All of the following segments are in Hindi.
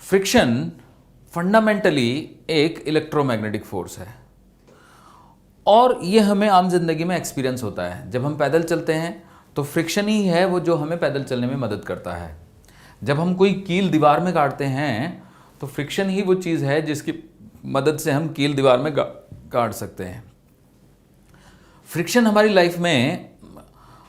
फ्रिक्शन फंडामेंटली एक इलेक्ट्रोमैग्नेटिक फोर्स है और ये हमें आम जिंदगी में एक्सपीरियंस होता है। जब हम पैदल चलते हैं तो फ्रिक्शन ही है वो जो हमें पैदल चलने में मदद करता है। जब हम कोई कील दीवार में गाड़ते हैं तो फ्रिक्शन ही वो चीज़ है जिसकी मदद से हम कील दीवार में गाड़ सकते हैं। फ्रिक्शन हमारी लाइफ में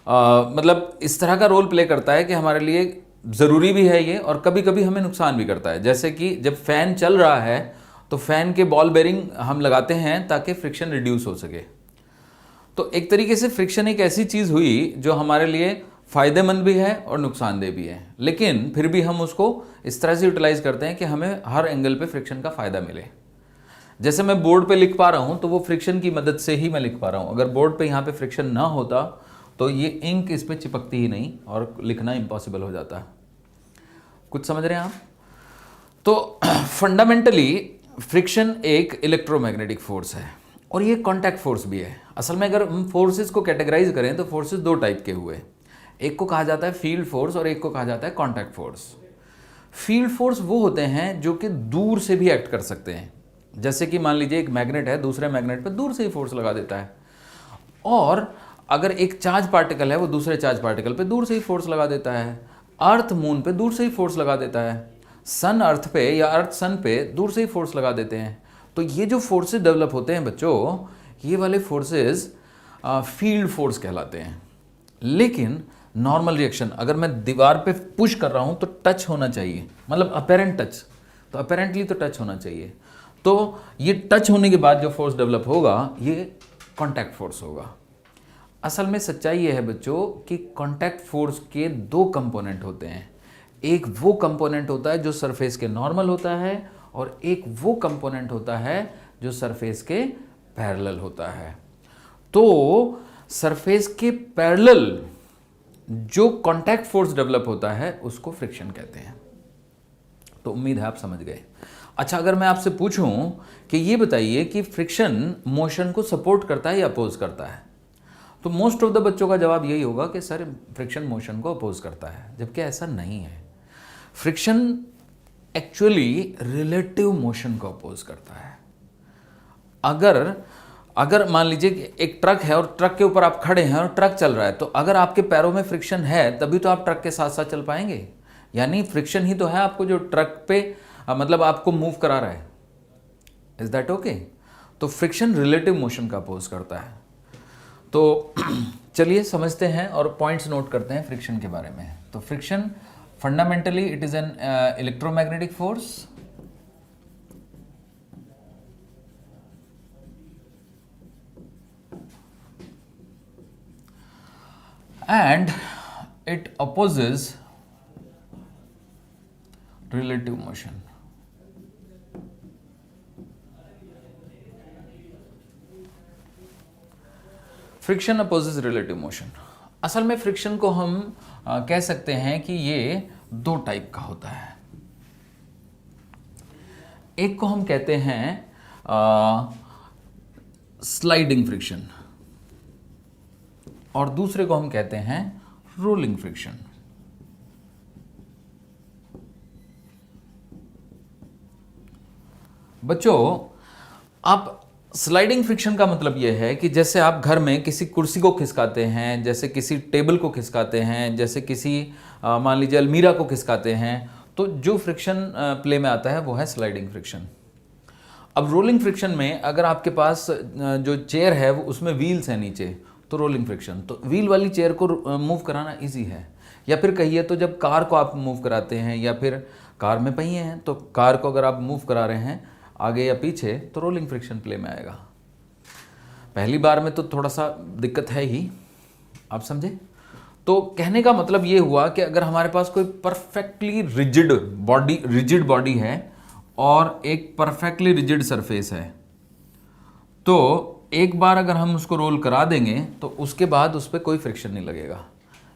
मतलब इस तरह का रोल प्ले करता है कि हमारे लिए ज़रूरी भी है ये, और कभी कभी हमें नुकसान भी करता है। जैसे कि जब फ़ैन चल रहा है तो फ़ैन के बॉल बेरिंग हम लगाते हैं ताकि फ्रिक्शन रिड्यूस हो सके। तो एक तरीके से फ्रिक्शन एक ऐसी चीज़ हुई जो हमारे लिए फ़ायदेमंद भी है और नुकसानदेह भी है, लेकिन फिर भी हम उसको इस तरह से यूटिलाइज़ करते हैं कि हमें हर एंगल पे फ्रिक्शन का फ़ायदा मिले। जैसे मैं बोर्ड पे लिख पा रहा हूँ तो वो फ्रिक्शन की मदद से ही मैं लिख पा रहा हूँ। अगर बोर्ड पे यहाँ पे फ्रिक्शन ना होता तो ये इंक इस पर चिपकती ही नहीं और लिखना इम्पॉसिबल हो जाता। कुछ समझ रहे हैं आप? तो फंडामेंटली फ्रिक्शन एक इलेक्ट्रोमैग्नेटिक फोर्स है और ये कॉन्टैक्ट फोर्स भी है। असल में अगर हम फोर्सेस को कैटेगराइज करें तो फोर्सेस दो टाइप के हुए, एक को कहा जाता है फील्ड फोर्स और एक को कहा जाता है कॉन्टैक्ट फोर्स। फील्ड फोर्स वो होते हैं जो कि दूर से भी एक्ट कर सकते हैं। जैसे कि मान लीजिए एक मैग्नेट है, दूसरे मैग्नेट पर दूर से ही फोर्स लगा देता है, और अगर एक चार्ज पार्टिकल है वो दूसरे चार्ज पार्टिकल पे दूर से ही फोर्स लगा देता है। अर्थ मून पे दूर से ही फोर्स लगा देता है, सन अर्थ पे या अर्थ सन पे दूर से ही फोर्स लगा देते हैं। तो ये जो फोर्सेस डेवलप होते हैं बच्चों, ये वाले फोर्सेस फील्ड फोर्स कहलाते हैं। लेकिन नॉर्मल रिएक्शन, अगर मैं दीवार पे पुश कर रहा हूँ तो टच होना चाहिए, मतलब अपेरेंट टच, तो अपेरेंटली तो टच होना चाहिए। तो ये टच होने के बाद जो फोर्स डेवलप होगा ये कॉन्टैक्ट फोर्स होगा। असल में सच्चाई ये है बच्चों कि कॉन्टैक्ट फोर्स के दो कंपोनेंट होते हैं। एक वो कंपोनेंट होता है जो सरफेस के नॉर्मल होता है, और एक वो कंपोनेंट होता है जो सरफेस के पैरेलल होता है। तो सरफेस के पैरेलल जो कॉन्टैक्ट फोर्स डेवलप होता है उसको फ्रिक्शन कहते हैं। तो उम्मीद है आप समझ गए। अच्छा, अगर मैं आपसे पूछूं कि ये बताइए कि फ्रिक्शन मोशन को सपोर्ट करता है या अपोज करता है, तो मोस्ट ऑफ द बच्चों का जवाब यही होगा कि सर फ्रिक्शन मोशन को अपोज करता है, जबकि ऐसा नहीं है। फ्रिक्शन एक्चुअली रिलेटिव मोशन को अपोज करता है। अगर मान लीजिए कि एक ट्रक है और ट्रक के ऊपर आप खड़े हैं और ट्रक चल रहा है, तो अगर आपके पैरों में फ्रिक्शन है तभी तो आप ट्रक के साथ साथ चल पाएंगे। यानी फ्रिक्शन ही तो है आपको जो ट्रक पे मतलब आपको मूव करा रहा है। Is that okay? तो फ्रिक्शन रिलेटिव मोशन का अपोज करता है। तो चलिए समझते हैं और पॉइंट्स नोट करते हैं फ्रिक्शन के बारे में। तो friction fundamentally it is an electromagnetic force and it opposes relative motion. Friction opposes relative motion. असल में फ्रिक्शन को हम कह सकते हैं कि ये दो टाइप का होता है। एक को हम कहते हैं स्लाइडिंग फ्रिक्शन और दूसरे को हम कहते हैं रोलिंग फ्रिक्शन। बच्चों, आप स्लाइडिंग फ्रिक्शन का मतलब यह है कि जैसे आप घर में किसी कुर्सी को खिसकाते हैं, जैसे किसी टेबल को खिसकाते हैं, जैसे किसी मान लीजिए अलमीरा को खिसकाते हैं, तो जो फ्रिक्शन प्ले में आता है वो है स्लाइडिंग फ्रिक्शन। अब रोलिंग फ्रिक्शन में अगर आपके पास जो चेयर है वो उसमें व्हील्स हैं नीचे, तो रोलिंग फ्रिक्शन, तो व्हील वाली चेयर को मूव कराना इजी है। या फिर कहिए तो जब कार को आप मूव कराते हैं या फिर कार में पहिए हैं तो कार को अगर आप मूव करा रहे हैं आगे या पीछे तो रोलिंग फ्रिक्शन प्ले में आएगा। पहली बार में तो थोड़ा सा दिक्कत है ही, आप समझे? तो कहने का मतलब ये हुआ कि अगर हमारे पास कोई परफेक्टली रिजिड बॉडी है और एक परफेक्टली रिजिड सरफेस है, तो एक बार अगर हम उसको रोल करा देंगे तो उसके बाद उस पर कोई फ्रिक्शन नहीं लगेगा।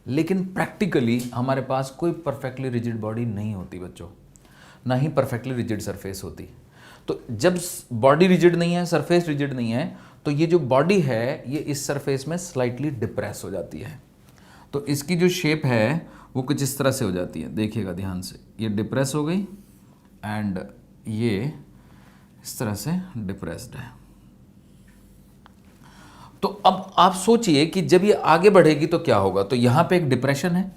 लेकिन प्रैक्टिकली हमारे पास कोई परफेक्टली रिजिड बॉडी नहीं होती बच्चों, ना ही परफेक्टली रिजिड सरफेस होती। तो जब बॉडी रिजिड नहीं है, सरफेस रिजिड नहीं है, तो ये जो बॉडी है ये इस सरफेस में स्लाइटली डिप्रेस हो जाती है। तो इसकी जो शेप है वो कुछ इस तरह से हो जाती है, देखिएगा ध्यान से, ये डिप्रेस हो गई, एंड ये इस तरह से डिप्रेस्ड है। तो अब आप सोचिए कि जब ये आगे बढ़ेगी तो क्या होगा। तो यहां पे एक डिप्रेशन है,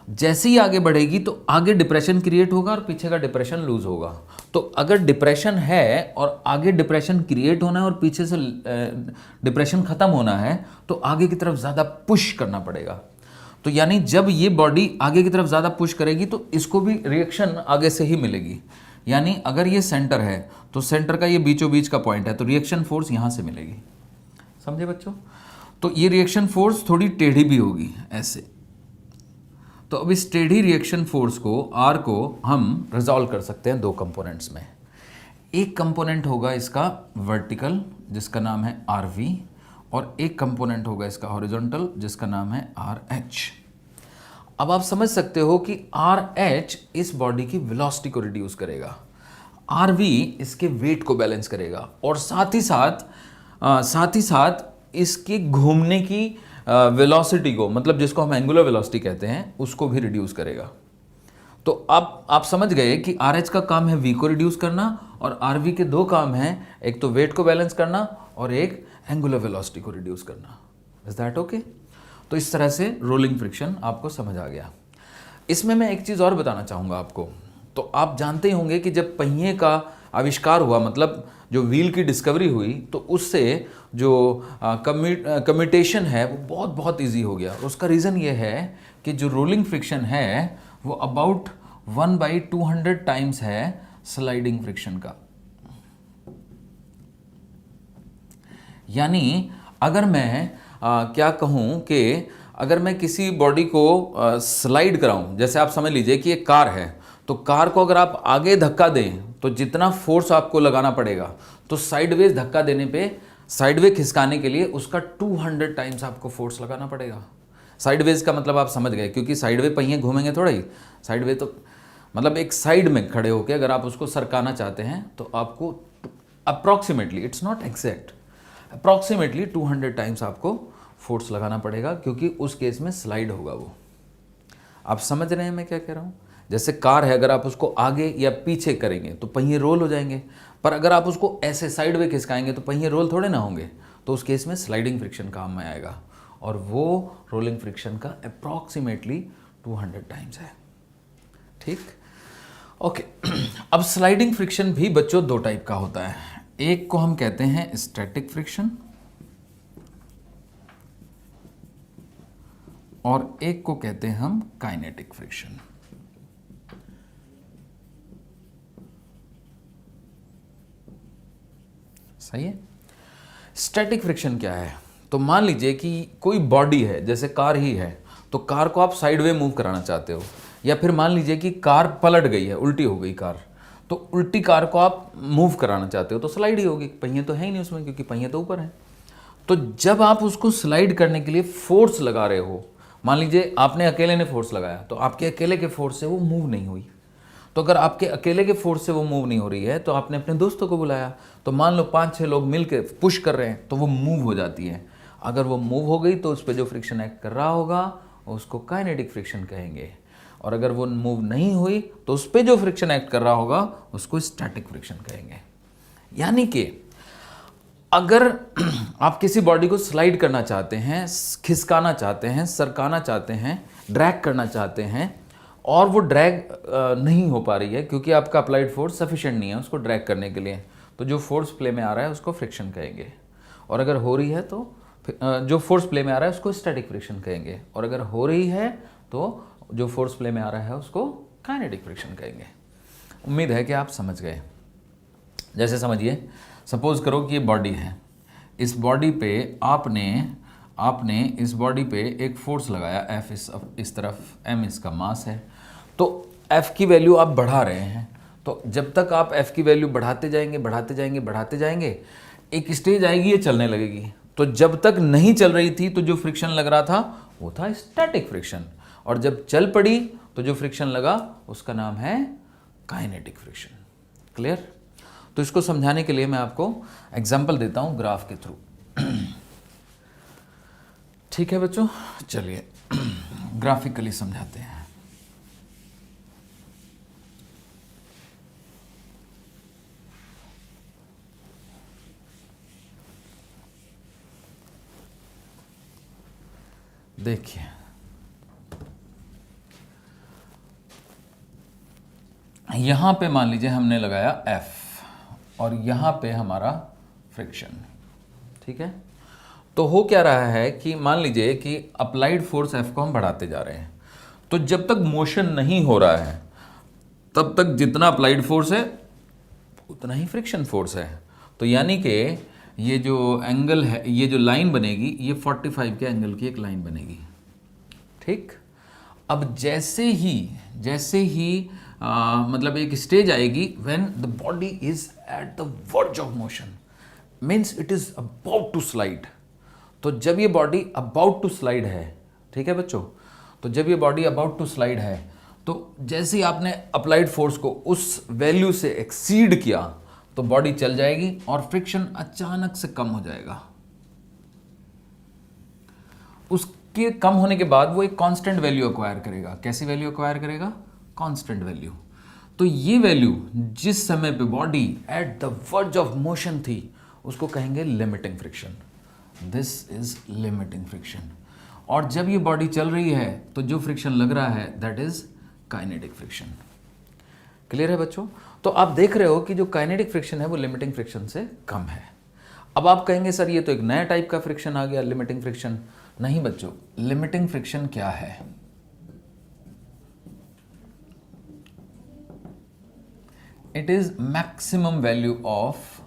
जैसे ही आगे बढ़ेगी तो आगे डिप्रेशन क्रिएट होगा और पीछे का डिप्रेशन लूज होगा। तो अगर डिप्रेशन है और आगे डिप्रेशन क्रिएट होना है और पीछे से डिप्रेशन खत्म होना है तो आगे की तरफ ज़्यादा पुश करना पड़ेगा। तो यानी जब ये बॉडी आगे की तरफ ज़्यादा पुश करेगी तो इसको भी रिएक्शन आगे से ही मिलेगी। यानी अगर ये सेंटर है तो सेंटर का ये बीचों बीच का पॉइंट है तो रिएक्शन फोर्स यहाँ से मिलेगी। समझे बच्चों? तो ये रिएक्शन फोर्स थोड़ी टेढ़ी भी होगी ऐसे। तो अब इस टेढ़ी रिएक्शन फोर्स को आर को हम रिजॉल्व कर सकते हैं दो कंपोनेंट्स में। एक कंपोनेंट होगा इसका वर्टिकल जिसका नाम है आर वी, और एक कंपोनेंट होगा इसका हॉरिजॉन्टल जिसका नाम है आर एच। अब आप समझ सकते हो कि आर एच इस बॉडी की वेलोसिटी को रिड्यूस करेगा, आर वी इसके वेट को बैलेंस करेगा, और साथ ही साथ इसके घूमने की वेलोसिटी को, मतलब जिसको हम एंगुलर वेलोसिटी कहते हैं, उसको भी रिड्यूस करेगा। तो अब आप समझ गए कि आर एच का काम है वी को रिड्यूस करना और आर वी के दो काम हैं, एक तो वेट को बैलेंस करना और एक एंगुलर वेलोसिटी को रिड्यूस करना। Is that okay? तो इस तरह से रोलिंग फ्रिक्शन आपको समझ आ गया। इसमें मैं एक चीज़ और बताना चाहूँगा आपको। तो आप जानते ही होंगे कि जब पहिए का आविष्कार हुआ, मतलब जो व्हील की डिस्कवरी हुई, तो उससे जो कम्यूटेशन है वो बहुत बहुत ईजी हो गया। उसका रीज़न ये है कि जो रोलिंग फ्रिक्शन है वो अबाउट 1/200 टाइम्स है स्लाइडिंग फ्रिक्शन का। यानी अगर मैं क्या कहूँ कि अगर मैं किसी बॉडी को स्लाइड कराऊं, जैसे आप समझ लीजिए कि एक कार है, तो कार को अगर आप आगे धक्का दें तो जितना फोर्स आपको लगाना पड़ेगा, तो साइडवेज धक्का देने पे, साइडवे खिसकाने के लिए उसका 200 टाइम्स आपको फोर्स लगाना पड़ेगा। साइडवेज का मतलब आप समझ गए, क्योंकि साइडवे पहिए घूमेंगे थोड़ा ही, साइडवे तो मतलब एक साइड में खड़े होकर अगर आप उसको सरकाना चाहते हैं तो आपको approximately, it's not exact, approximately 200 times आपको फोर्स लगाना पड़ेगा, क्योंकि उस केस में स्लाइड होगा वो। आप समझ रहे हैं मैं क्या कह रहा हूँ? जैसे कार है, अगर आप उसको आगे या पीछे करेंगे तो पहिए रोल हो जाएंगे, पर अगर आप उसको ऐसे साइड वे खिसकाएंगे तो पहिए रोल थोड़े ना होंगे। तो उस केस में स्लाइडिंग फ्रिक्शन काम में आएगा, और वो रोलिंग फ्रिक्शन का अप्रॉक्सीमेटली 200 टाइम्स है। ठीक, ओके। अब स्लाइडिंग फ्रिक्शन भी बच्चों दो टाइप का होता है। एक को हम कहते हैं स्टैटिक फ्रिक्शन और एक को कहते हैं हम काइनेटिक फ्रिक्शन। सही है। स्टैटिक फ्रिक्शन क्या है? तो मान लीजिए कि कोई बॉडी है, जैसे कार ही है, तो कार को आप साइडवे मूव कराना चाहते हो, या फिर मान लीजिए कि कार पलट गई है, उल्टी हो गई कार, तो उल्टी कार को आप मूव कराना चाहते हो तो स्लाइड ही होगी, पहिए तो है ही नहीं उसमें, क्योंकि पहिए तो ऊपर हैं। तो जब आप उसको स्लाइड करने के लिए फोर्स लगा रहे हो, मान लीजिए आपने अकेले ने फोर्स लगाया, तो आपके अकेले के फोर्स से वो मूव नहीं हुई। तो अगर आपके अकेले के फोर्स से वो मूव नहीं हो रही है तो आपने अपने दोस्तों को बुलाया, तो मान लो 5-6 लोग मिलकर पुश कर रहे हैं तो वो मूव हो जाती है। अगर वो मूव हो गई तो उस पर जो फ्रिक्शन एक्ट कर रहा होगा उसको काइनेटिक फ्रिक्शन कहेंगे, और अगर वो मूव नहीं हुई तो उस पर जो फ्रिक्शन एक्ट कर रहा होगा उसको स्टैटिक फ्रिक्शन कहेंगे। यानी कि अगर आप किसी बॉडी को स्लाइड करना चाहते हैं, खिसकाना चाहते हैं, सरकाना चाहते हैं, ड्रैग करना चाहते हैं, और वो ड्रैग नहीं हो पा रही है क्योंकि आपका अप्लाइड फोर्स सफिशिएंट नहीं है उसको ड्रैग करने के लिए, तो जो फोर्स प्ले में आ रहा है उसको फ्रिक्शन कहेंगे। और अगर हो रही है तो जो फोर्स प्ले में आ रहा है उसको स्टैटिक फ्रिक्शन कहेंगे, और अगर हो रही है तो जो फोर्स प्ले में आ रहा है उसको काइनेटिक फ्रिक्शन कहेंगे। उम्मीद है कि आप समझ गए। जैसे समझिए, सपोज करो कि ये बॉडी है, इस बॉडी पे आपने इस बॉडी पे एक फोर्स लगाया, F इस तरफ, M इसका मास है, तो F की वैल्यू आप बढ़ा रहे हैं। तो जब तक आप F की वैल्यू बढ़ाते जाएंगे, एक स्टेज आएगी ये चलने लगेगी। तो जब तक नहीं चल रही थी तो जो फ्रिक्शन लग रहा था वो था स्टैटिक फ्रिक्शन, और जब चल पड़ी तो जो फ्रिक्शन लगा उसका नाम है काइनेटिक फ्रिक्शन। क्लियर? तो इसको समझाने के लिए मैं आपको एग्जाम्पल देता हूँ ग्राफ के थ्रू। ठीक है बच्चों, चलिए ग्राफिकली समझाते हैं। देखिए यहां पे मान लीजिए हमने लगाया F और यहां पे हमारा फ्रिक्शन, ठीक है। तो हो क्या रहा है कि मान लीजिए कि अप्लाइड फोर्स F को हम बढ़ाते जा रहे हैं, तो जब तक मोशन नहीं हो रहा है तब तक जितना अप्लाइड फोर्स है उतना ही फ्रिक्शन फोर्स है। तो यानी कि ये जो एंगल है, ये जो लाइन बनेगी, ये 45 के एंगल की एक लाइन बनेगी, ठीक। अब जैसे ही मतलब एक स्टेज आएगी when the body is at the verge of motion, means it is about to slide. तो जब ये बॉडी अबाउट टू स्लाइड है, ठीक है बच्चों, तो जब ये बॉडी अबाउट टू स्लाइड है, तो जैसे ही आपने अप्लाइड फोर्स को उस वैल्यू से एक्सीड किया तो बॉडी चल जाएगी और फ्रिक्शन अचानक से कम हो जाएगा। उसके कम होने के बाद वो एक कांस्टेंट वैल्यू एक्वायर करेगा। कैसी वैल्यू एक्वायर करेगा? Constant value. तो ये वैल्यू जिस समय पे body at the verge of motion थी उसको कहेंगे limiting friction. This is limiting friction. और जब ये बॉडी चल रही है तो जो फ्रिक्शन लग रहा है that is kinetic friction. Clear है बच्चों? तो आप देख रहे हो कि जो काइनेटिक फ्रिक्शन है वो लिमिटिंग फ्रिक्शन से कम है। अब आप कहेंगे सर ये तो एक नया टाइप का फ्रिक्शन आ गया, लिमिटिंग फ्रिक्शन। नहीं बच्चों, लिमिटिंग फ्रिक्शन क्या है? It is maximum value of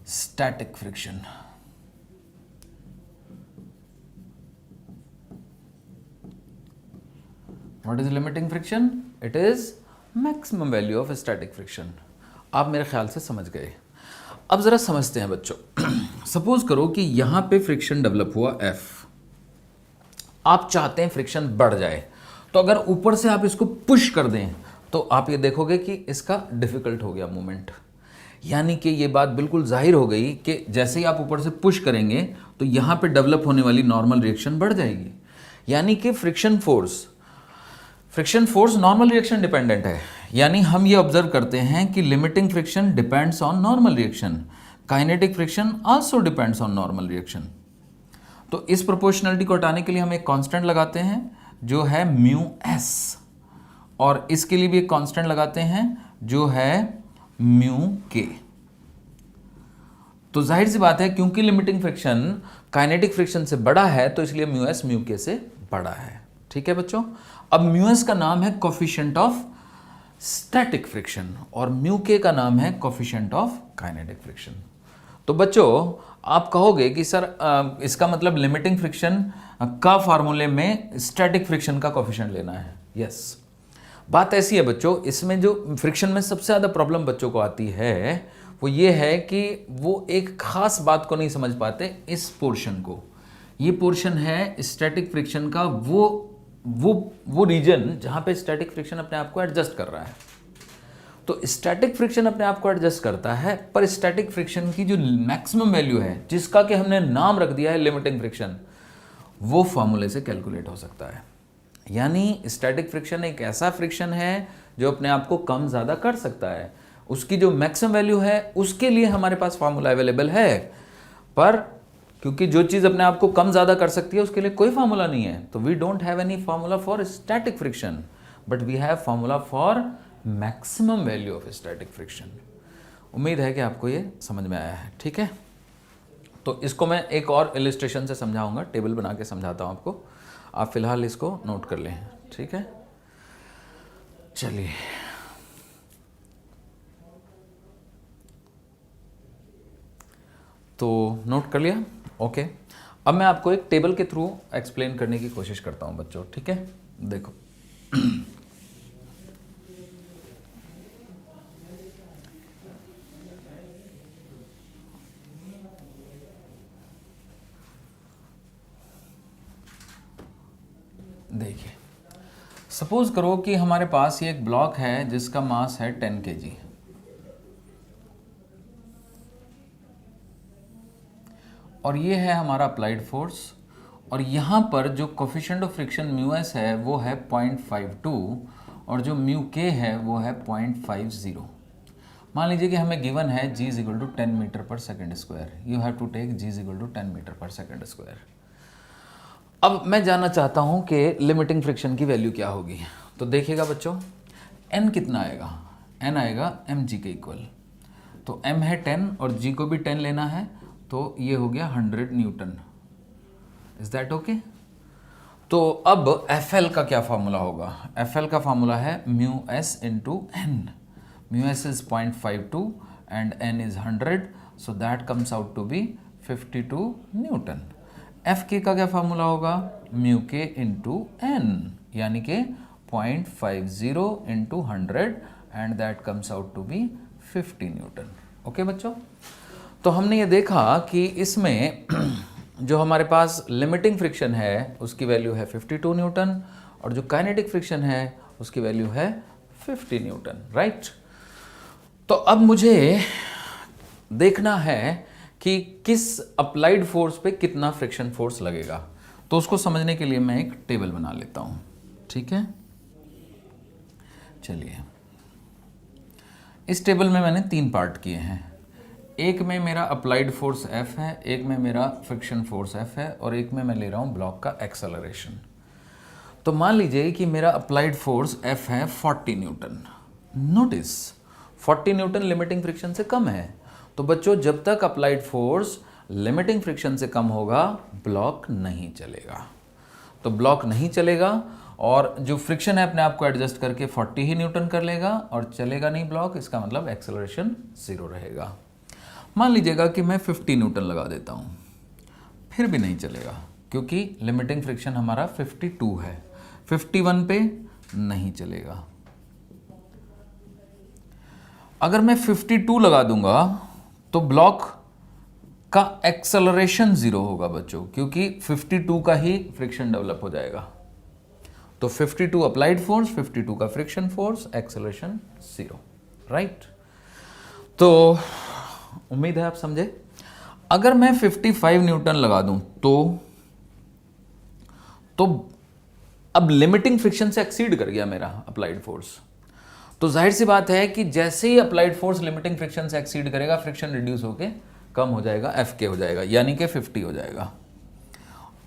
static friction. What is limiting friction? It is maximum value of static friction. आप मेरे ख्याल से समझ गए। अब ज़रा समझते हैं बच्चों। सपोज करो कि यहाँ पे फ्रिक्शन डेवलप हुआ F, आप चाहते हैं फ्रिक्शन बढ़ जाए, तो अगर ऊपर से आप इसको पुश कर दें तो आप ये देखोगे कि इसका डिफ़िकल्ट हो गया मूवमेंट। यानी कि ये बात बिल्कुल जाहिर हो गई कि जैसे ही आप ऊपर से पुश करेंगे तो यहाँ पे डेवलप होने वाली नॉर्मल रिएक्शन बढ़ जाएगी। यानी कि friction force normal reaction dependent है। यानी हम ये ऑब्जर्व करते हैं कि limiting friction depends on normal reaction, kinetic friction also depends on normal reaction. तो इस प्रोपोर्शनलिटी को हटाने के लिए हम एक कांस्टेंट लगाते हैं जो है म्यू एस, और इसके लिए भी एक कांस्टेंट लगाते हैं जो है म्यू के। तो जाहिर सी बात है क्योंकि लिमिटिंग फ्रिक्शन काइनेटिक फ्रिक्शन से बड़ा है तो इसलिए म्यू एस म्यू के से बड़ा है। ठीक है बच्चों। अब म्यू एस का नाम है कोफिशिएंट ऑफ स्टैटिक फ्रिक्शन और म्यू के का नाम है कोफिशिएंट ऑफ काइनेटिक फ्रिक्शन। तो बच्चों आप कहोगे कि सर इसका मतलब लिमिटिंग फ्रिक्शन का फार्मूले में स्टैटिक फ्रिक्शन का कोफिशिएंट लेना है। यस, बात ऐसी है बच्चों, इसमें जो फ्रिक्शन में सबसे ज़्यादा प्रॉब्लम बच्चों को आती है वो ये है कि वो एक खास बात को नहीं समझ पाते, इस पोर्शन को। ये पोर्शन है स्टैटिक फ्रिक्शन का वो रीजन जहाँ पे स्टैटिक फ्रिक्शन अपने आप को एडजस्ट कर रहा है। तो स्टैटिक फ्रिक्शन अपने आप को एडजस्ट करता है, पर स्टैटिक फ्रिक्शन की जो मैक्सिमम वैल्यू है जिसका कि हमने नाम रख दिया है लिमिटिंग फ्रिक्शन, वो फॉर्मूले से कैलकुलेट हो सकता है। यानी स्टैटिक फ्रिक्शन एक ऐसा फ्रिक्शन है जो अपने आप को कम ज़्यादा कर सकता है। उसकी जो मैक्सिमम वैल्यू है उसके लिए हमारे पास फार्मूला अवेलेबल है, पर क्योंकि जो चीज़ अपने आप को कम ज़्यादा कर सकती है उसके लिए कोई फार्मूला नहीं है। तो we don't have any formula for static friction, but we have formula for maximum value of static friction. उम्मीद है कि आपको ये समझ में आया है। ठीक है, तो इसको मैं एक और इलिस्ट्रेशन से समझाऊंगा, टेबल बना के समझाता हूँ आपको। आप फिलहाल इसको नोट कर लें। ठीक है, चलिए तो नोट कर लिया। ओके, अब मैं आपको एक टेबल के थ्रू एक्सप्लेन करने की कोशिश करता हूं बच्चों। ठीक है, देखो देखिए, सपोज करो कि हमारे पास ये एक ब्लॉक है जिसका मास है 10 kg, और ये है हमारा अप्लाइड फोर्स, और यहाँ पर जो coefficient of friction mu S है वो है 0.52 और जो म्यू के है वो है 0.50। मान लीजिए कि हमें गिवन है g is equal to 10 metre पर second square, you have to take g is equal to 10 metre पर सेकेंड स्क्वायर। अब मैं जानना चाहता हूं कि लिमिटिंग फ्रिक्शन की वैल्यू क्या होगी। तो देखिएगा बच्चों, n कितना आएगा, n आएगा mg के इक्वल। तो m है 10 और g को भी 10 लेना है, तो ये हो गया 100 न्यूटन। Is that okay? तो अब FL का क्या फार्मूला होगा? FL का फार्मूला है mu s into n. Mu s is 0.52 and n is 100, so that comes out to be 52 newton. FK का क्या फार्मूला होगा? म्यू के इंटू एन, यानी कि 0.50 into 100 and that comes out to be 50 newton. Okay बच्चों, तो हमने ये देखा कि इसमें जो हमारे पास लिमिटिंग फ्रिक्शन है उसकी वैल्यू है 52 न्यूटन और जो काइनेटिक फ्रिक्शन है उसकी वैल्यू है 50 न्यूटन, राइट। तो अब मुझे देखना है कि किस अप्लाइड फोर्स पे कितना फ्रिक्शन फोर्स लगेगा। तो उसको समझने के लिए मैं एक टेबल बना लेता हूं, ठीक है। चलिए, इस टेबल में मैंने 3 पार्ट किए हैं। एक में मेरा अप्लाइड फोर्स F है, एक में मेरा फ्रिक्शन फोर्स F है और एक में मैं ले रहा हूं ब्लॉक का एक्सेलरेशन। तो मान लीजिए कि मेरा अप्लाइड फोर्स F है 40 Newton. Notice 40 Newton limiting friction से कम है। तो बच्चों, जब तक अप्लाइड फोर्स लिमिटिंग फ्रिक्शन से कम होगा ब्लॉक नहीं चलेगा। तो ब्लॉक नहीं चलेगा और जो फ्रिक्शन है अपने आप को एडजस्ट करके 40 ही न्यूटन कर लेगा और चलेगा नहीं ब्लॉक। इसका मतलब एक्सेलरेशन 0 रहेगा। मान लीजिएगा कि मैं 50 न्यूटन लगा देता हूं, फिर भी नहीं चलेगा क्योंकि लिमिटिंग फ्रिक्शन हमारा 52 है। 51 पे नहीं चलेगा। अगर मैं 52 लगा दूंगा तो ब्लॉक का एक्सेलरेशन 0 होगा बच्चों, क्योंकि 52 का ही फ्रिक्शन डेवलप हो जाएगा। तो 52 अप्लाइड फोर्स, 52 का फ्रिक्शन फोर्स, एक्सेलरेशन 0, राइट। तो उम्मीद है आप समझे। अगर मैं 55 न्यूटन लगा दूं तो अब लिमिटिंग फ्रिक्शन से एक्सीड कर गया मेरा अप्लाइड फोर्स। तो जाहिर सी बात है कि जैसे ही अप्लाइड फोर्स लिमिटिंग फ्रिक्शन से एक्सीड करेगा, फ्रिक्शन रिड्यूस होके कम हो जाएगा, FK हो जाएगा, यानी कि 50 हो जाएगा।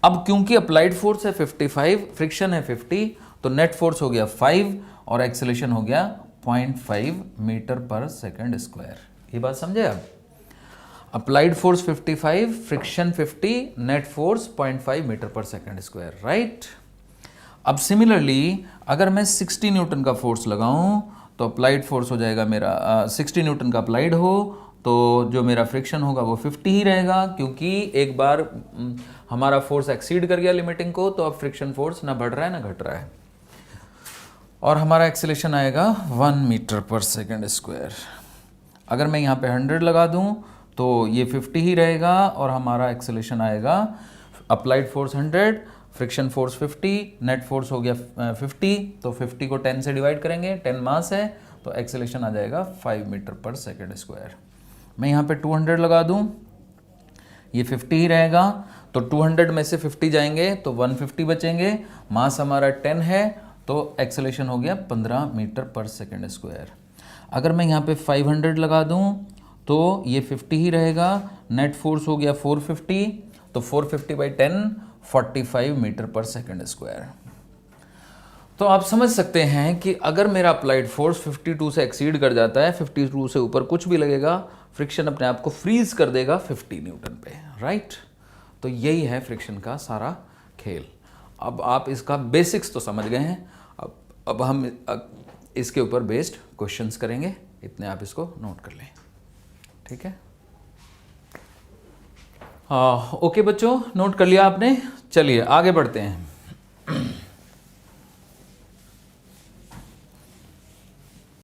अब क्योंकि अप्लाइड फोर्स है 55, फ्रिक्शन है 50, तो नेट फोर्स हो गया 5 और एक्सेलरेशन हो गया 0.5 मीटर पर सेकेंड स्क्वायर। ये बात समझे आप? Applied force 55, friction 50, net force 0.5 metre पर सेकेंड स्क्वायर, राइट। अब सिमिलरली अगर मैं 60 न्यूटन का फोर्स लगाऊं तो अप्लाइड फोर्स हो जाएगा मेरा 60 न्यूटन का अप्लाइड हो तो जो मेरा फ्रिक्शन होगा वो 50 ही रहेगा, क्योंकि एक बार हमारा फोर्स एक्सीड कर गया लिमिटिंग को, तो अब फ्रिक्शन फोर्स ना बढ़ रहा है ना घट रहा है। और हमारा एक्सेलरेशन आएगा 1 मीटर पर सेकेंड स्क्वायर। अगर मैं यहाँ पे 100 लगा दूँ तो ये 50 ही रहेगा और हमारा एक्सेलरेशन आएगा applied force 100, friction force 50, net force हो गया 50, तो 50 को 10 से डिवाइड करेंगे, 10 मास है, तो एक्सेलरेशन आ जाएगा 5 मीटर पर सेकेंड स्क्वायर। मैं यहाँ पे 200 लगा दूँ, ये 50 ही रहेगा, तो 200 में से 50 जाएंगे तो 150 बचेंगे, मास हमारा 10 है, तो एक्सेलरेशन हो गया 15 मीटर पर सेकेंड स्क्वायर। अगर मैं यहाँ पे 500 लगा दूँ तो ये 50 ही रहेगा, नेट फोर्स हो गया 450, तो 450 बाई 10 45 मीटर पर सेकेंड स्क्वायर। तो आप समझ सकते हैं कि अगर मेरा अप्लाइड फोर्स 52 से एक्सीड कर जाता है, 52 से ऊपर कुछ भी लगेगा, फ्रिक्शन अपने आप को फ्रीज कर देगा 50 न्यूटन पे, राइट। तो यही है फ्रिक्शन का सारा खेल। अब आप इसका बेसिक्स तो समझ गए हैं, अब हम इसके ऊपर बेस्ड क्वेश्चंस करेंगे, इतने आप इसको नोट कर लें, ठीक है। ओके बच्चों, नोट कर लिया आपने? चलिए आगे बढ़ते हैं।